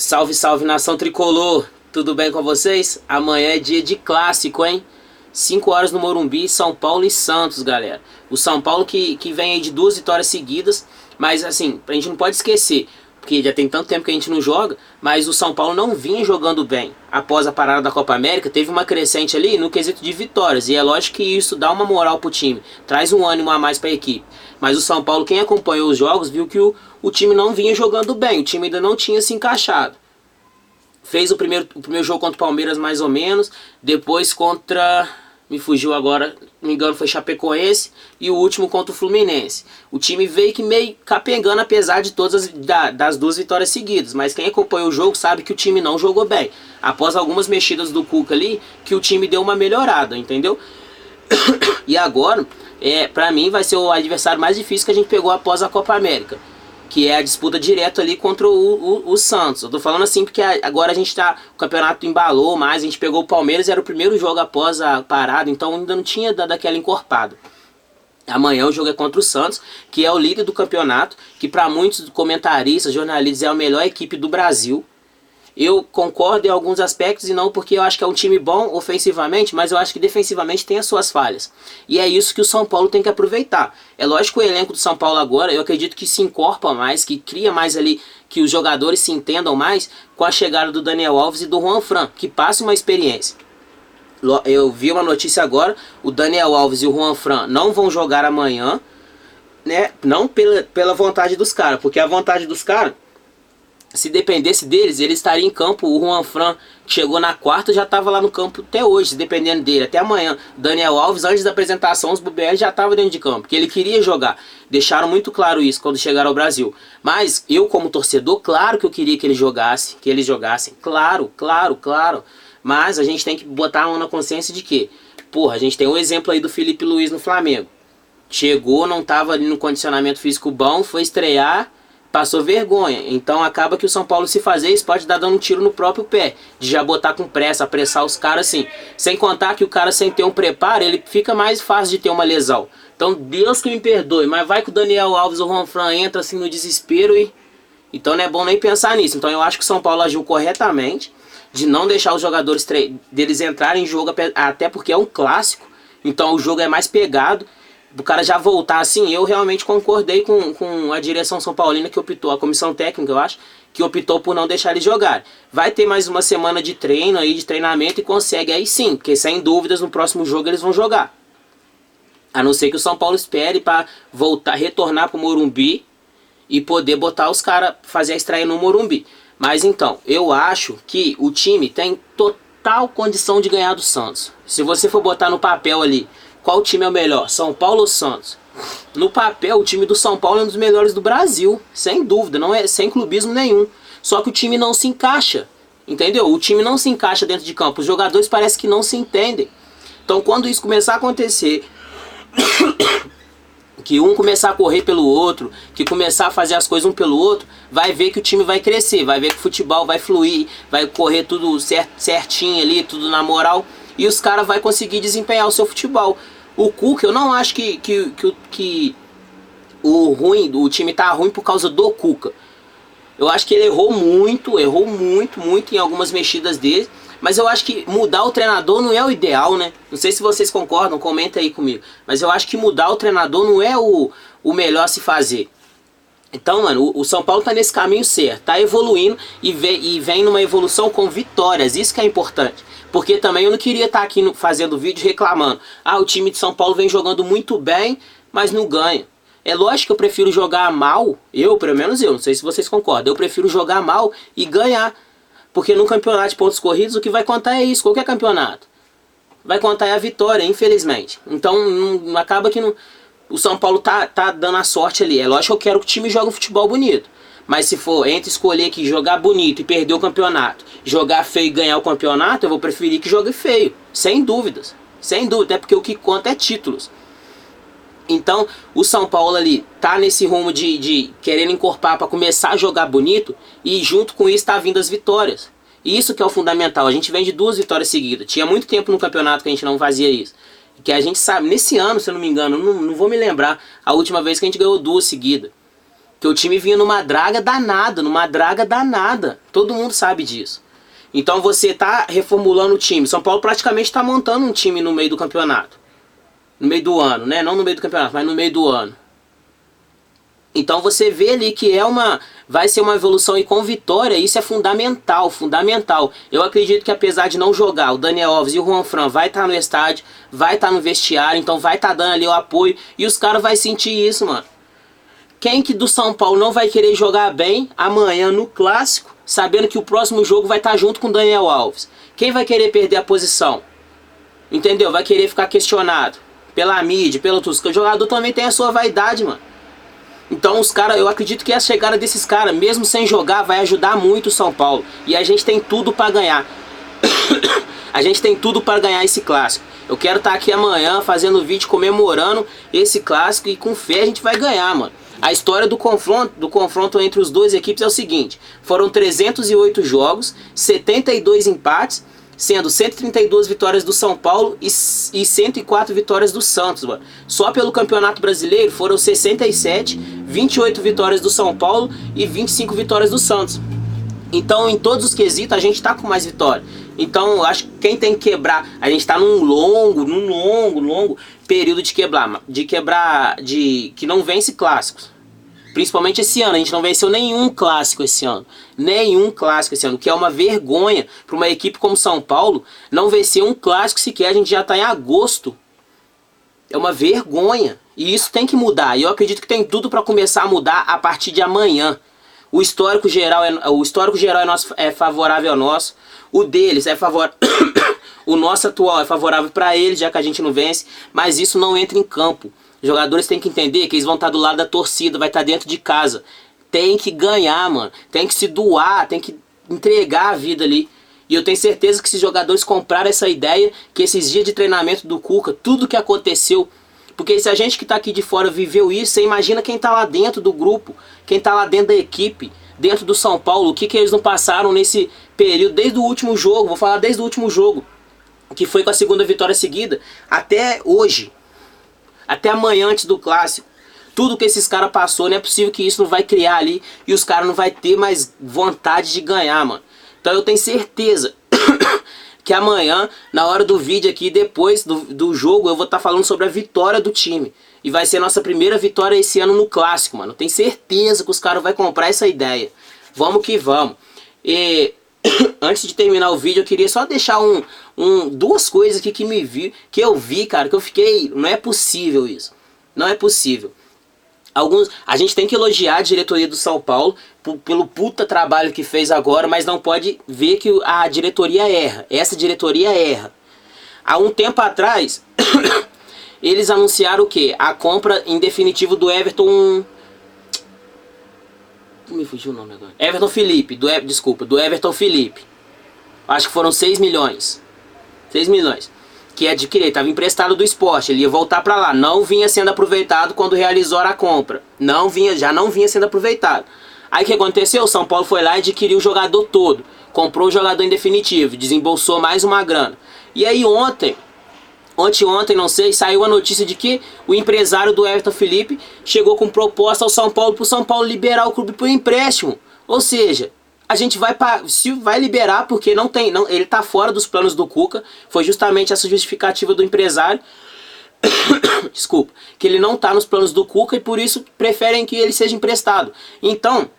Salve, salve, nação tricolor! Tudo bem com vocês? Amanhã é dia de clássico, hein? 5 horas no Morumbi, São Paulo e Santos, galera. O São Paulo que vem aí de 2 vitórias seguidas, mas assim, a gente não pode esquecer, porque já tem tanto tempo que a gente não joga, mas o São Paulo não vinha jogando bem. Após a parada da Copa América, teve uma crescente ali no quesito de vitórias, e é lógico que isso dá uma moral pro time, traz um ânimo a mais pra equipe. Mas o São Paulo, quem acompanhou os jogos, viu que o time não vinha jogando bem, o time ainda não tinha se encaixado. Fez o primeiro jogo contra o Palmeiras mais ou menos, depois contra, me fugiu agora, não me engano foi Chapecoense, e o último contra o Fluminense. O time veio que meio capengando apesar de todas das 2 vitórias seguidas, mas quem acompanhou o jogo sabe que o time não jogou bem. Após algumas mexidas do Cuca ali, que o time deu uma melhorada, entendeu? E agora, pra mim vai ser o adversário mais difícil que a gente pegou após a Copa América, que é a disputa direta ali contra o Santos. Eu tô falando assim porque agora a gente tá, o campeonato embalou mais, a gente pegou o Palmeiras, era o primeiro jogo após a parada, então ainda não tinha dado aquela encorpada. Amanhã o jogo é contra o Santos, que é o líder do campeonato, que para muitos comentaristas, jornalistas, é a melhor equipe do Brasil. Eu concordo em alguns aspectos e não porque eu acho que é um time bom ofensivamente, mas eu acho que defensivamente tem as suas falhas. E é isso que o São Paulo tem que aproveitar. É lógico que o elenco do São Paulo agora, eu acredito que se encorpa mais, que cria mais ali, que os jogadores se entendam mais com a chegada do Daniel Alves e do Juan Fran, que passa uma experiência. Eu vi uma notícia agora, o Daniel Alves e o Juan Fran não vão jogar amanhã, né? Não pela vontade dos caras, porque a vontade dos caras, se dependesse deles, ele estaria em campo. O Juan Fran, que chegou na quarta, já estava lá no campo até hoje, se dependendo dele, até amanhã. Daniel Alves, antes da apresentação, os BBL já estava dentro de campo, porque ele queria jogar. Deixaram muito claro isso quando chegaram ao Brasil. Mas eu, como torcedor, claro que eu queria que eles jogassem. Claro. Mas a gente tem que botar a mão na consciência de que, porra, a gente tem um exemplo aí do Felipe Luiz no Flamengo. Chegou, não estava ali no condicionamento físico bom, foi estrear, passou vergonha. Então acaba que o São Paulo, se fazer isso, pode dar dando um tiro no próprio pé, de já botar com pressa, apressar os caras assim. Sem contar que o cara, sem ter um preparo, ele fica mais fácil de ter uma lesão. Então Deus que me perdoe, mas vai que o Daniel Alves ou o Juan Fran entra assim no desespero e... Então não é bom nem pensar nisso. Então eu acho que o São Paulo agiu corretamente de não deixar os jogadores deles entrarem em jogo, até porque é um clássico, então o jogo é mais pegado. O cara já voltar assim, eu realmente concordei com a direção São Paulina que optou, a comissão técnica eu acho, que optou por não deixar eles jogar. Vai ter mais uma semana de treino aí, de treinamento, e consegue aí sim, porque sem dúvidas no próximo jogo eles vão jogar. A não ser que o São Paulo espere para voltar, retornar para o Morumbi e poder botar os caras, fazer a estreia no Morumbi. Mas então, eu acho que o time tem total condição de ganhar do Santos. Se você for botar no papel ali, qual time é o melhor, São Paulo ou Santos? No papel, o time do São Paulo é um dos melhores do Brasil, sem dúvida, não é sem clubismo nenhum. Só que o time não se encaixa, entendeu? O time não se encaixa dentro de campo, os jogadores parecem que não se entendem. Então quando isso começar a acontecer, que um começar a correr pelo outro, que começar a fazer as coisas um pelo outro, vai ver que o time vai crescer, vai ver que o futebol vai fluir, vai correr tudo certinho ali, tudo na moral, e os caras vão conseguir desempenhar o seu futebol. O Cuca, eu não acho que o time tá ruim por causa do Cuca. Eu acho que ele errou muito em algumas mexidas dele, mas eu acho que mudar o treinador não é o ideal, né? Não sei se vocês concordam, comenta aí comigo. Mas eu acho que mudar o treinador não é o melhor a se fazer. Então, mano, o São Paulo tá nesse caminho certo, tá evoluindo e vem numa evolução com vitórias, isso que é importante. Porque também eu não queria estar aqui fazendo vídeo reclamando. Ah, o time de São Paulo vem jogando muito bem, mas não ganha. É lógico que eu prefiro jogar mal, pelo menos eu, não sei se vocês concordam, eu prefiro jogar mal e ganhar. Porque no campeonato de pontos corridos o que vai contar é isso, qualquer campeonato. Vai contar é a vitória, infelizmente. Então acaba que o São Paulo tá dando a sorte ali. É lógico que eu quero que o time jogue um futebol bonito. Mas se for entre escolher que jogar bonito e perder o campeonato, jogar feio e ganhar o campeonato, eu vou preferir que jogue feio. Sem dúvidas. Sem dúvida, é porque o que conta é títulos. Então o São Paulo ali tá nesse rumo de querendo encorpar para começar a jogar bonito, e junto com isso tá vindo as vitórias. E isso que é o fundamental. A gente vem de 2 vitórias seguidas. Tinha muito tempo no campeonato que a gente não fazia isso. Que a gente sabe, nesse ano, se eu não me engano, não vou me lembrar a última vez que a gente ganhou 2 seguidas. Que o time vinha numa draga danada, numa draga danada. Todo mundo sabe disso. Então você tá reformulando o time. São Paulo praticamente tá montando um time no meio do campeonato. No meio do ano, né? Não no meio do campeonato, mas no meio do ano. Então você vê ali que vai ser uma evolução e com vitória, isso é fundamental, fundamental. Eu acredito que apesar de não jogar, o Daniel Alves e o Juanfran vai estar no estádio, vai estar no vestiário, então vai estar dando ali o apoio e os caras vão sentir isso, mano. Quem que do São Paulo não vai querer jogar bem amanhã no Clássico, sabendo que o próximo jogo vai estar junto com o Daniel Alves? Quem vai querer perder a posição? Entendeu? Vai querer ficar questionado pela mídia, pelo tudo. O jogador também tem a sua vaidade, mano. Então os caras, eu acredito que a chegada desses caras, mesmo sem jogar, vai ajudar muito o São Paulo. E a gente tem tudo para ganhar. A gente tem tudo para ganhar esse clássico. Eu quero estar aqui amanhã fazendo vídeo comemorando esse clássico e com fé a gente vai ganhar, mano. A história do confronto entre os dois equipes é o seguinte: foram 308 jogos, 72 empates, sendo 132 vitórias do São Paulo e 104 vitórias do Santos, mano. Só pelo Campeonato Brasileiro foram 67, 28 vitórias do São Paulo e 25 vitórias do Santos. Então, em todos os quesitos, a gente tá com mais vitória. Então, eu acho que quem tem que quebrar, a gente tá num longo período de que não vence clássicos. Principalmente esse ano, a gente não venceu nenhum clássico esse ano. Nenhum clássico esse ano, que é uma vergonha para uma equipe como São Paulo não vencer um clássico sequer. A gente já está em agosto. É uma vergonha. E isso tem que mudar. E eu acredito que tem tudo para começar a mudar a partir de amanhã. O histórico geral é favorável ao nosso. O deles é favorável. O nosso atual é favorável para eles, já que a gente não vence. Mas isso não entra em campo. Os jogadores têm que entender que eles vão estar do lado da torcida, vai estar dentro de casa. Tem que ganhar, mano. Tem que se doar, tem que entregar a vida ali. E eu tenho certeza que esses jogadores compraram essa ideia, que esses dias de treinamento do Cuca, tudo que aconteceu. Porque se a gente que está aqui de fora viveu isso, você imagina quem está lá dentro do grupo, quem está lá dentro da equipe, dentro do São Paulo, o que eles não passaram nesse período, desde o último jogo, vou falar desde o último jogo, que foi com a segunda vitória seguida, até hoje. Até amanhã antes do clássico. Tudo que esses caras passou, não é possível que isso não vai criar ali e os caras não vai ter mais vontade de ganhar, mano. Então eu tenho certeza que amanhã, na hora do vídeo aqui, depois do jogo, eu vou estar falando sobre a vitória do time. E vai ser a nossa primeira vitória esse ano no clássico, mano. Eu tenho certeza que os caras vão comprar essa ideia. Vamos que vamos. E antes de terminar o vídeo, eu queria só deixar duas coisas aqui que eu vi, cara, que eu fiquei... Não é possível isso. Não é possível. A gente tem que elogiar a diretoria do São Paulo pelo puta trabalho que fez agora, mas não pode ver que a diretoria erra. Essa diretoria erra. Há um tempo atrás, eles anunciaram o quê? A compra em definitivo do Everton... Me fugiu o nome agora. Everton Felipe, do Everton Felipe. Acho que foram 6 milhões. 6 milhões. Que adquiriu, estava emprestado do Sport, ele ia voltar para lá. Não vinha sendo aproveitado quando realizou a compra. Já não vinha sendo aproveitado. Aí o que aconteceu? O São Paulo foi lá e adquiriu o jogador todo. Comprou o jogador em definitivo, desembolsou mais uma grana. E aí ontem, não sei, saiu a notícia de que o empresário do Everton Felipe chegou com proposta ao São Paulo para o São Paulo liberar o clube por empréstimo. Ou seja, a gente vai liberar porque ele está fora dos planos do Cuca. Foi justamente essa justificativa do empresário. Desculpa, que ele não está nos planos do Cuca e por isso preferem que ele seja emprestado. Então,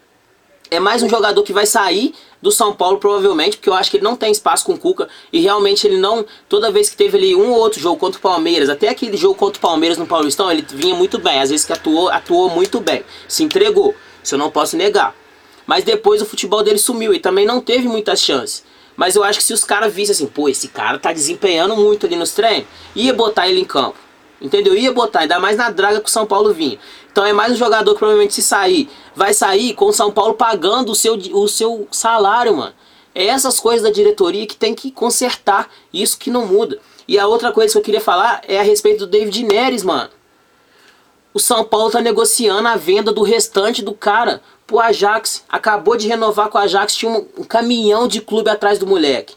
é mais um jogador que vai sair do São Paulo provavelmente, porque eu acho que ele não tem espaço com o Cuca e realmente ele não, toda vez que teve ali um ou outro jogo contra o Palmeiras, até aquele jogo contra o Palmeiras no Paulistão, ele vinha muito bem, às vezes que atuou muito bem, se entregou, isso eu não posso negar. Mas depois o futebol dele sumiu e também não teve muitas chances. Mas eu acho que se os caras vissem assim, pô, esse cara tá desempenhando muito ali nos treinos, ia botar ele em campo. Entendeu? Ia botar, ainda mais na draga que o São Paulo vinha. Então é mais um jogador que provavelmente se sair, vai sair com o São Paulo pagando o seu salário, mano. É essas coisas da diretoria que tem que consertar, isso que não muda. E a outra coisa que eu queria falar é a respeito do David Neres, mano. O São Paulo tá negociando a venda do restante do cara pro Ajax. Acabou de renovar com o Ajax, tinha um caminhão de clube atrás do moleque.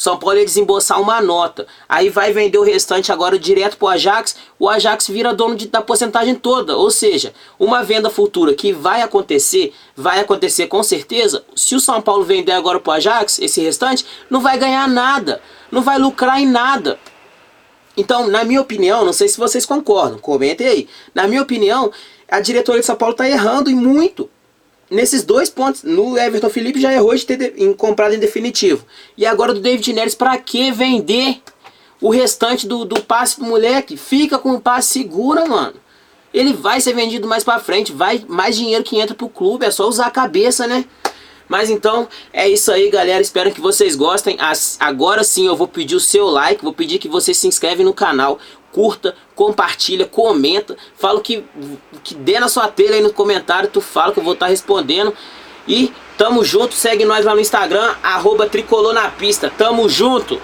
São Paulo ia desembolsar uma nota. Aí vai vender o restante agora direto pro Ajax. O Ajax vira dono da porcentagem toda. Ou seja, uma venda futura que vai acontecer com certeza. Se o São Paulo vender agora pro Ajax, esse restante, não vai ganhar nada. Não vai lucrar em nada. Então, na minha opinião, não sei se vocês concordam, comentem aí. Na minha opinião, a diretoria de São Paulo está errando e muito nesses dois pontos. No Everton Felipe já errou de ter comprado em definitivo. E agora do David Neres, para que vender o restante do passe pro moleque? Fica com o passe, segura, mano. Ele vai ser vendido mais pra frente, vai mais dinheiro que entra pro clube, é só usar a cabeça, né? Mas então, é isso aí, galera. Espero que vocês gostem. Agora sim eu vou pedir o seu like. Vou pedir que você se inscreve no canal. Curta, compartilha, comenta. Fala o que der na sua telha aí no comentário. Tu fala que eu vou estar respondendo. E tamo junto. Segue nós lá no Instagram, @tricolornapista. Tamo junto.